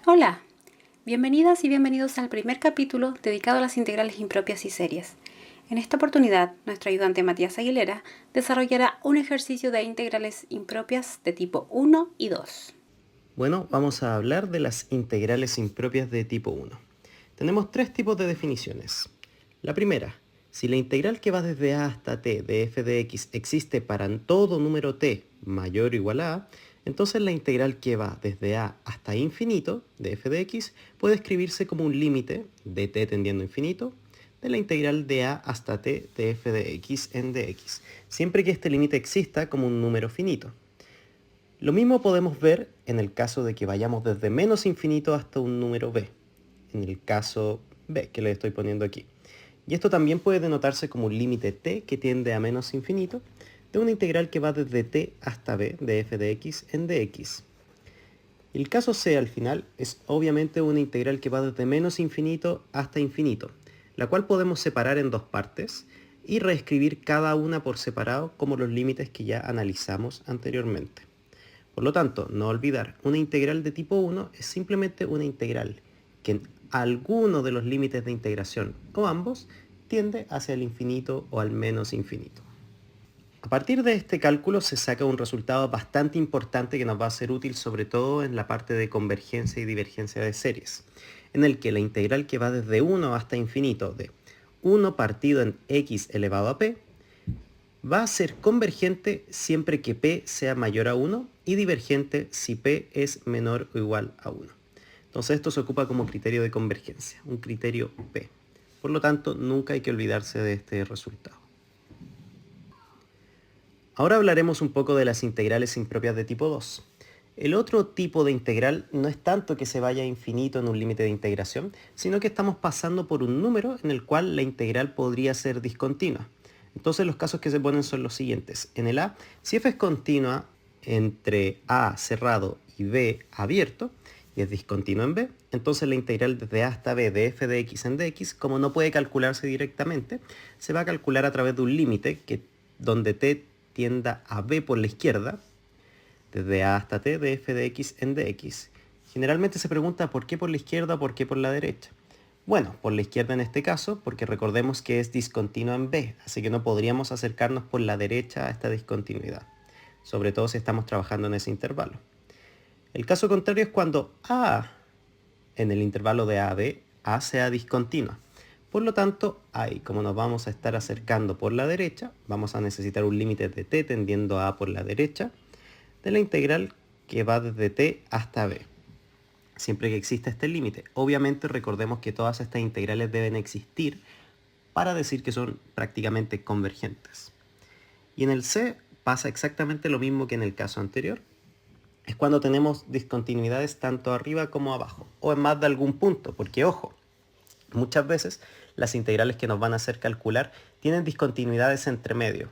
Hola, bienvenidas y bienvenidos al primer capítulo dedicado a las integrales impropias y series. En esta oportunidad, nuestro ayudante Matías Aguilera desarrollará un ejercicio de integrales impropias de tipo 1 y 2. Bueno, vamos a hablar de las integrales impropias de tipo 1. Tenemos tres tipos de definiciones. La primera, si la integral que va desde a hasta t de f de x existe para todo número t mayor o igual a a, entonces la integral que va desde a hasta infinito de f de x puede escribirse como un límite de t tendiendo a infinito de la integral de a hasta t de f de x en dx, siempre que este límite exista como un número finito. Lo mismo podemos ver en el caso de que vayamos desde menos infinito hasta un número b, en el caso b que le estoy poniendo aquí. Y esto también puede denotarse como un límite t que tiende a menos infinito de una integral que va desde t hasta b de f de x en dx. El caso c al final es obviamente una integral que va desde menos infinito hasta infinito, la cual podemos separar en dos partes y reescribir cada una por separado como los límites que ya analizamos anteriormente. Por lo tanto, no olvidar, una integral de tipo 1 es simplemente una integral que en alguno de los límites de integración o ambos tiende hacia el infinito o al menos infinito. A partir de este cálculo se saca un resultado bastante importante que nos va a ser útil sobre todo en la parte de convergencia y divergencia de series, en el que la integral que va desde 1 hasta infinito de 1 partido en x elevado a p va a ser convergente siempre que p sea mayor a 1 y divergente si p es menor o igual a 1. Entonces esto se ocupa como criterio de convergencia, un criterio p. Por lo tanto, nunca hay que olvidarse de este resultado. Ahora hablaremos un poco de las integrales impropias de tipo 2. El otro tipo de integral no es tanto que se vaya a infinito en un límite de integración, sino que estamos pasando por un número en el cual la integral podría ser discontinua. Entonces los casos que se ponen son los siguientes. En el a, si f es continua entre a cerrado y b abierto, y es discontinua en b, entonces la integral desde a hasta b de f de x en dx, como no puede calcularse directamente, se va a calcular a través de un límite donde t tienda a b por la izquierda, desde a hasta t de f de x en dx. Generalmente se pregunta por qué por la izquierda o por qué por la derecha. Bueno, por la izquierda en este caso, porque recordemos que es discontinua en b, así que no podríamos acercarnos por la derecha a esta discontinuidad, sobre todo si estamos trabajando en ese intervalo. El caso contrario es cuando a, en el intervalo de a a b, a sea discontinua. Por lo tanto, ahí, como nos vamos a estar acercando por la derecha, vamos a necesitar un límite de t tendiendo a por la derecha, de la integral que va desde t hasta b. Siempre que exista este límite, obviamente recordemos que todas estas integrales deben existir para decir que son prácticamente convergentes. Y en el c pasa exactamente lo mismo que en el caso anterior. Es cuando tenemos discontinuidades tanto arriba como abajo, o en más de algún punto, porque ojo, muchas veces las integrales que nos van a hacer calcular tienen discontinuidades entre medio,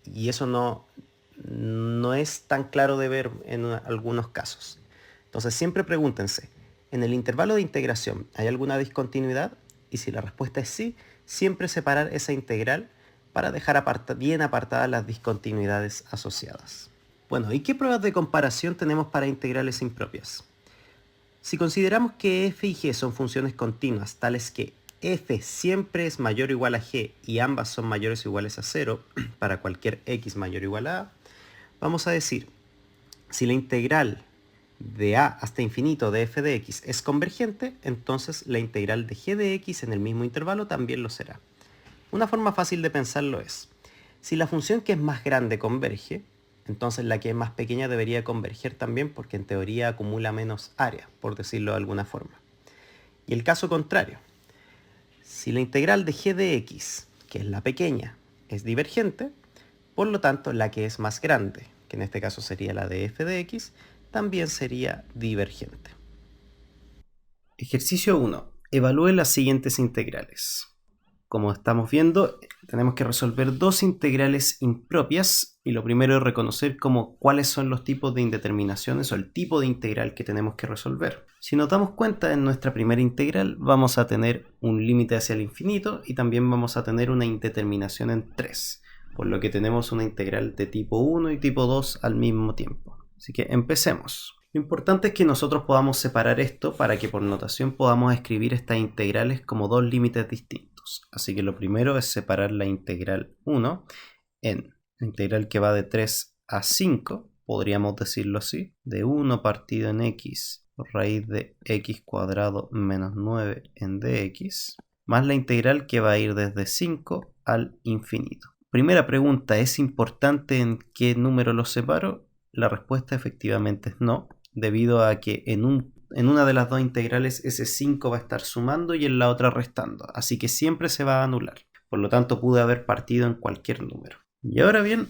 y eso no es tan claro de ver en algunos casos. Entonces siempre pregúntense, ¿en el intervalo de integración hay alguna discontinuidad? Y si la respuesta es sí, siempre separar esa integral para dejar bien apartadas las discontinuidades asociadas. Bueno, ¿y qué pruebas de comparación tenemos para integrales impropias? Si consideramos que f y g son funciones continuas, tales que f siempre es mayor o igual a g y ambas son mayores o iguales a 0 para cualquier x mayor o igual a a, vamos a decir, si la integral de a hasta infinito de f de x es convergente, entonces la integral de g de x en el mismo intervalo también lo será. Una forma fácil de pensarlo es, si la función que es más grande converge, entonces la que es más pequeña debería converger también porque en teoría acumula menos área, por decirlo de alguna forma. Y el caso contrario, si la integral de g de x, que es la pequeña, es divergente, por lo tanto la que es más grande, que en este caso sería la de f de x, también sería divergente. Ejercicio 1. Evalúe las siguientes integrales. Como estamos viendo, tenemos que resolver dos integrales impropias y lo primero es reconocer cuáles son los tipos de indeterminaciones o el tipo de integral que tenemos que resolver. Si nos damos cuenta, en nuestra primera integral vamos a tener un límite hacia el infinito y también vamos a tener una indeterminación en 3. por lo que tenemos una integral de tipo 1 y tipo 2 al mismo tiempo. Así que empecemos. Lo importante es que nosotros podamos separar esto para que por notación podamos escribir estas integrales como dos límites distintos. Así que lo primero es separar la integral 1 en la integral que va de 3 a 5, podríamos decirlo así, de 1 partido en x por raíz de x cuadrado menos 9 en dx, más la integral que va a ir desde 5 al infinito. Primera pregunta, ¿es importante en qué número los separo? La respuesta efectivamente es no, debido a que en una de las dos integrales ese 5 va a estar sumando y en la otra restando, así que siempre se va a anular. Por lo tanto, pude haber partido en cualquier número. Y ahora bien,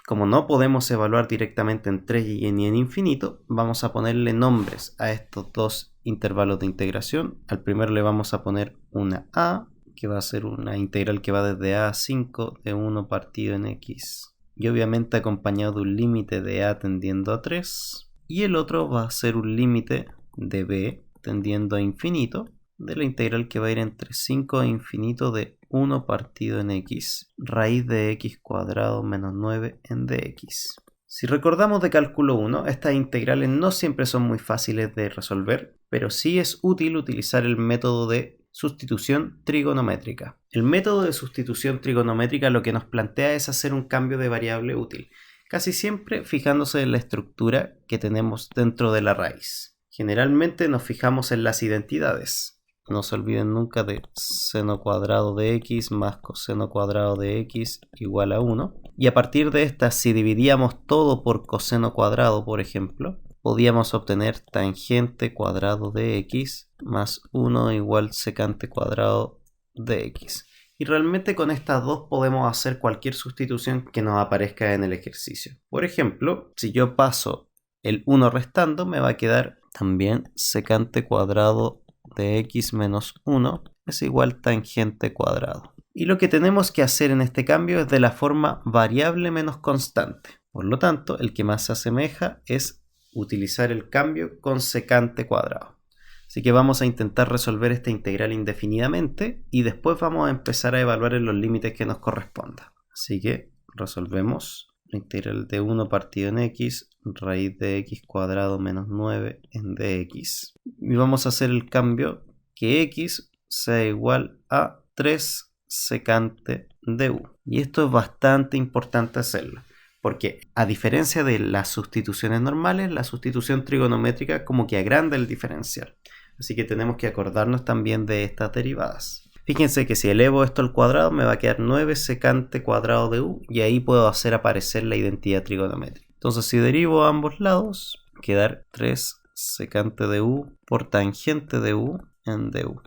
como no podemos evaluar directamente en 3 y en infinito, vamos a ponerle nombres a estos dos intervalos de integración. Al primero le vamos a poner una a, que va a ser una integral que va desde a a 5 de 1 partido en x. Y obviamente acompañado de un límite de a tendiendo a 3. Y el otro va a ser un límite de b tendiendo a infinito, de la integral que va a ir entre 5 e infinito de 1 partido en x, raíz de x cuadrado menos 9 en dx. Si recordamos de cálculo 1, estas integrales no siempre son muy fáciles de resolver, pero sí es útil utilizar el método de sustitución trigonométrica. El método de sustitución trigonométrica lo que nos plantea es hacer un cambio de variable útil, casi siempre fijándose en la estructura que tenemos dentro de la raíz. Generalmente nos fijamos en las identidades. No se olviden nunca de seno cuadrado de x más coseno cuadrado de x igual a 1. Y a partir de esta, si dividíamos todo por coseno cuadrado, por ejemplo, podíamos obtener tangente cuadrado de x más 1 igual secante cuadrado de x. Y realmente con estas dos podemos hacer cualquier sustitución que nos aparezca en el ejercicio. Por ejemplo, si yo paso el 1 restando, me va a quedar también secante cuadrado de x menos 1 es igual tangente cuadrado. Y lo que tenemos que hacer en este cambio es de la forma variable menos constante. Por lo tanto, el que más se asemeja es utilizar el cambio con secante cuadrado. Así que vamos a intentar resolver esta integral indefinidamente y después vamos a empezar a evaluar en los límites que nos corresponda. Así que resolvemos la integral de 1 partido en x, raíz de x cuadrado menos 9 en dx. Y vamos a hacer el cambio que x sea igual a 3 secante de u. Y esto es bastante importante hacerlo, porque a diferencia de las sustituciones normales, la sustitución trigonométrica como que agranda el diferencial. Así que tenemos que acordarnos también de estas derivadas. Fíjense que si elevo esto al cuadrado me va a quedar 9 secante cuadrado de u y ahí puedo hacer aparecer la identidad trigonométrica. Entonces si derivo a ambos lados, va a quedar 3 secante de u por tangente de u en du.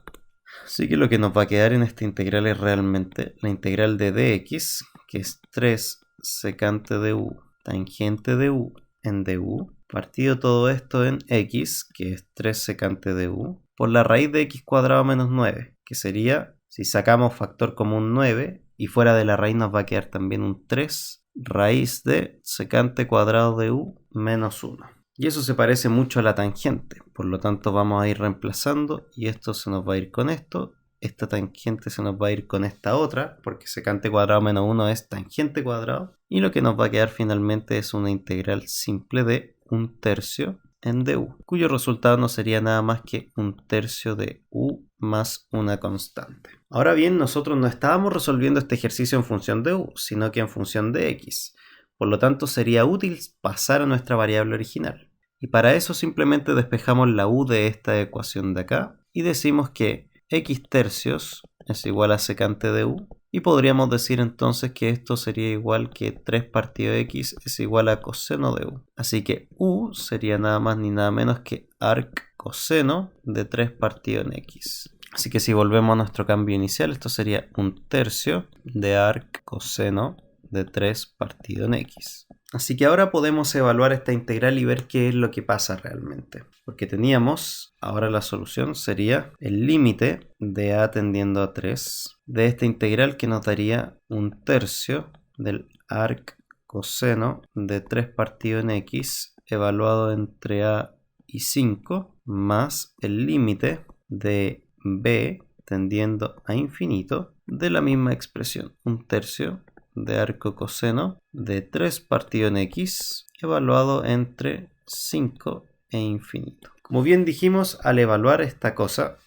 Así que lo que nos va a quedar en esta integral es realmente la integral de dx, que es 3 secante de u tangente de u en du, partido todo esto en x, que es 3 secante de u, por la raíz de x cuadrado menos 9, que sería, si sacamos factor común 9, y fuera de la raíz nos va a quedar también un 3 raíz de secante cuadrado de u menos 1. Y eso se parece mucho a la tangente, por lo tanto vamos a ir reemplazando y esto se nos va a ir con esto, esta tangente se nos va a ir con esta otra, porque secante cuadrado menos 1 es tangente cuadrado, y lo que nos va a quedar finalmente es una integral simple de 1/3 en du, cuyo resultado no sería nada más que 1/3 de u más una constante. Ahora bien, nosotros no estábamos resolviendo este ejercicio en función de u, sino que en función de x. Por lo tanto, sería útil pasar a nuestra variable original. Y para eso simplemente despejamos la u de esta ecuación de acá y decimos que x tercios es igual a secante de u. Y podríamos decir entonces que esto sería igual que 3 partido x es igual a coseno de u. Así que u sería nada más ni nada menos que arc coseno de 3 partido en x. Así que si volvemos a nuestro cambio inicial, esto sería 1/3 de arc coseno de 3 partido en x. Así que ahora podemos evaluar esta integral y ver qué es lo que pasa realmente. Porque teníamos, ahora la solución sería el límite de a tendiendo a 3 de esta integral que nos daría 1/3 del arc coseno de 3 partido en x evaluado entre a y 5 más el límite de b tendiendo a infinito de la misma expresión, 1/3 de arco coseno de 3 partido en x evaluado entre 5 e infinito. Como bien dijimos, al evaluar esta cosa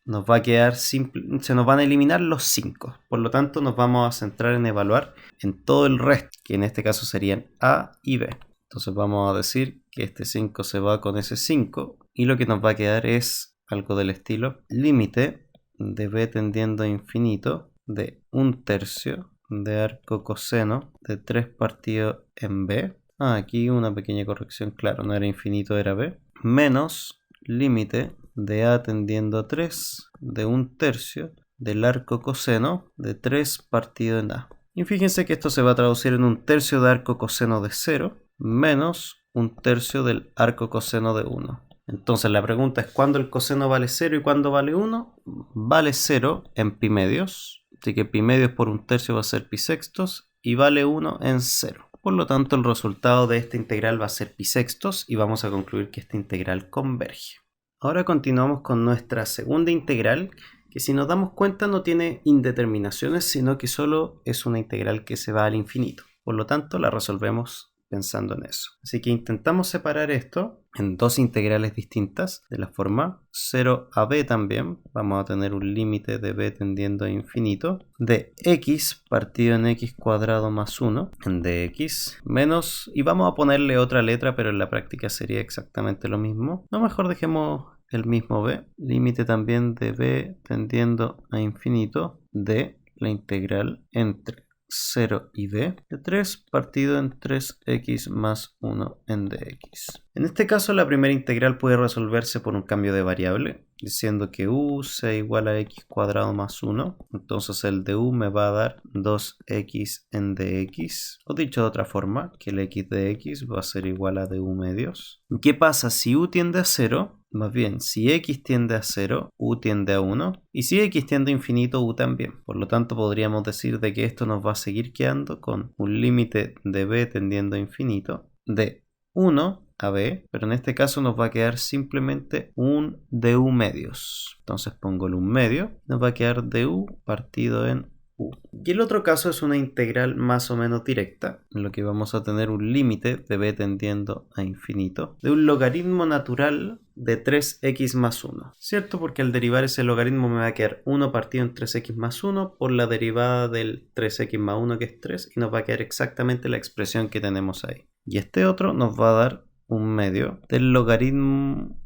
nos va a quedar simple, se nos van a eliminar los 5. Por lo tanto, nos vamos a centrar en evaluar en todo el resto, que en este caso serían a y b. Entonces vamos a decir que este 5 se va con ese 5 y lo que nos va a quedar es algo del estilo límite de b tendiendo a infinito de 1/3 de arco coseno de 3 partido en b. Aquí una pequeña corrección, claro, no era infinito, era b. Menos límite de a tendiendo a 3 de 1/3 del arco coseno de 3 partido en a. Y fíjense que esto se va a traducir en 1/3 de arco coseno de 0 menos 1/3 del arco coseno de 1. Entonces la pregunta es ¿cuándo el coseno vale 0 y cuándo vale 1? Vale 0 en pi medios, así que pi medios por 1/3 va a ser pi sextos y vale 1 en 0. Por lo tanto el resultado de esta integral va a ser pi sextos y vamos a concluir que esta integral converge. Ahora continuamos con nuestra segunda integral, que si nos damos cuenta no tiene indeterminaciones, sino que solo es una integral que se va al infinito. Por lo tanto la resolvemos pensando en eso. Así que intentamos separar esto en dos integrales distintas de la forma 0 a b también. Vamos a tener un límite de b tendiendo a infinito de x partido en x cuadrado más 1 en dx menos, y vamos a ponerle otra letra, pero en la práctica sería exactamente lo mismo. No, mejor dejemos el mismo b, límite también de b tendiendo a infinito de la integral entre 0 y b de 3 partido en 3x más 1 en dx. En este caso la primera integral puede resolverse por un cambio de variable, diciendo que u sea igual a x cuadrado más 1. Entonces el de u me va a dar 2x en dx. O dicho de otra forma, que el x de x va a ser igual a du medios. ¿Qué pasa si u tiende a 0? Más bien, si x tiende a 0, u tiende a 1. Y si x tiende a infinito, u también. Por lo tanto, podríamos decir de que esto nos va a seguir quedando con un límite de b tendiendo a infinito de 1 a b, pero en este caso nos va a quedar simplemente un du medios. Entonces pongo el 1 medio, nos va a quedar du partido en u. Y el otro caso es una integral más o menos directa, en lo que vamos a tener un límite de b tendiendo a infinito de un logaritmo natural de 3x más 1, ¿cierto? Porque al derivar ese logaritmo me va a quedar 1 partido en 3x más 1 por la derivada del 3x más 1, que es 3, y nos va a quedar exactamente la expresión que tenemos ahí. Y este otro nos va a dar un medio del logaritmo,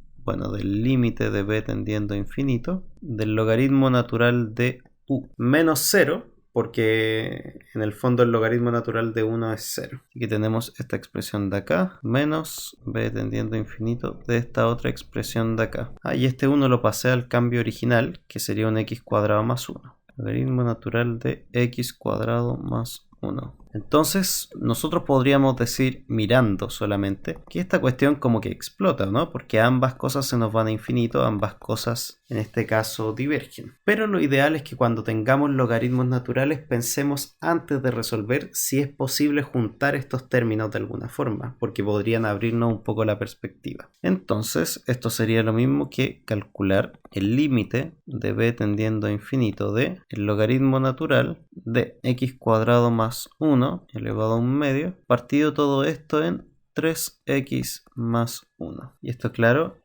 del límite de b tendiendo a infinito del logaritmo natural de u menos 0, porque en el fondo el logaritmo natural de 1 es 0. Así que tenemos esta expresión de acá, menos b tendiendo a infinito de esta otra expresión de acá. Y este 1 lo pasé al cambio original, que sería un x cuadrado más 1. Logaritmo natural de x cuadrado más 1. Entonces nosotros podríamos decir, mirando solamente, que esta cuestión como que explota, ¿no? Porque ambas cosas se nos van a infinito, ambas cosas en este caso divergen. Pero lo ideal es que cuando tengamos logaritmos naturales pensemos antes de resolver si es posible juntar estos términos de alguna forma, porque podrían abrirnos un poco la perspectiva. Entonces esto sería lo mismo que calcular el límite de b tendiendo a infinito de el logaritmo natural de x cuadrado más 1 elevado a 1 medio, partido todo esto en 3x más 1. Y esto, claro,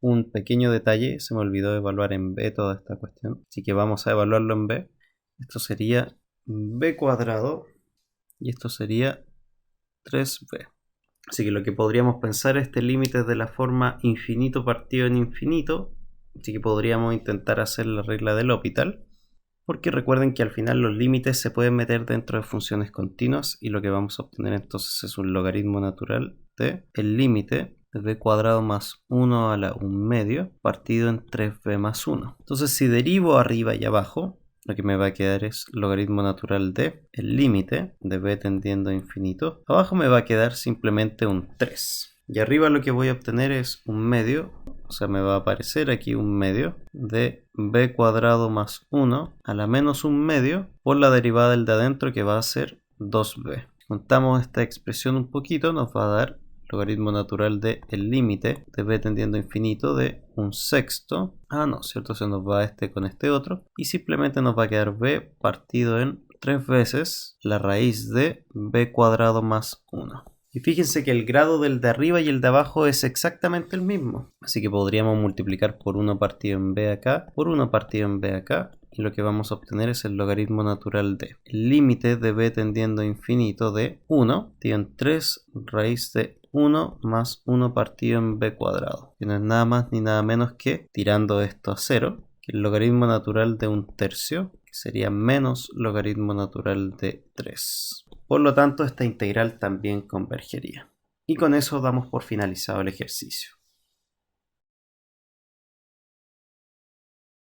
un pequeño detalle, se me olvidó evaluar en b toda esta cuestión, así que vamos a evaluarlo en b. Esto sería b cuadrado y esto sería 3b. Así que lo que podríamos pensar, este límite es de la forma infinito partido en infinito, así que podríamos intentar hacer la regla del L'Hopital, porque recuerden que al final los límites se pueden meter dentro de funciones continuas y lo que vamos a obtener entonces es un logaritmo natural de el límite de b cuadrado más 1 a la 1 medio partido en 3b más 1. Entonces si derivo arriba y abajo, lo que me va a quedar es logaritmo natural de el límite de b tendiendo a infinito. Abajo me va a quedar simplemente un 3. Y arriba lo que voy a obtener es un medio, o sea, me va a aparecer aquí un medio de b cuadrado más 1 a la menos 1 medio por la derivada del de adentro, que va a ser 2b. Contamos esta expresión un poquito, nos va a dar logaritmo natural de el límite de b tendiendo a infinito de 1/6. No, ¿cierto? Se nos va este con este otro y simplemente nos va a quedar b partido en 3 veces la raíz de b cuadrado más 1. Y fíjense que el grado del de arriba y el de abajo es exactamente el mismo. Así que podríamos multiplicar por 1 partido en b acá, por 1 partido en b acá. Y lo que vamos a obtener es el logaritmo natural de el límite de b tendiendo a infinito de 1, partido en 3 raíz de 1 más 1 partido en b cuadrado. Que no es nada más ni nada menos que, tirando esto a 0, que el logaritmo natural de 1/3, que sería menos logaritmo natural de 3. Por lo tanto, esta integral también convergería. Y con eso damos por finalizado el ejercicio.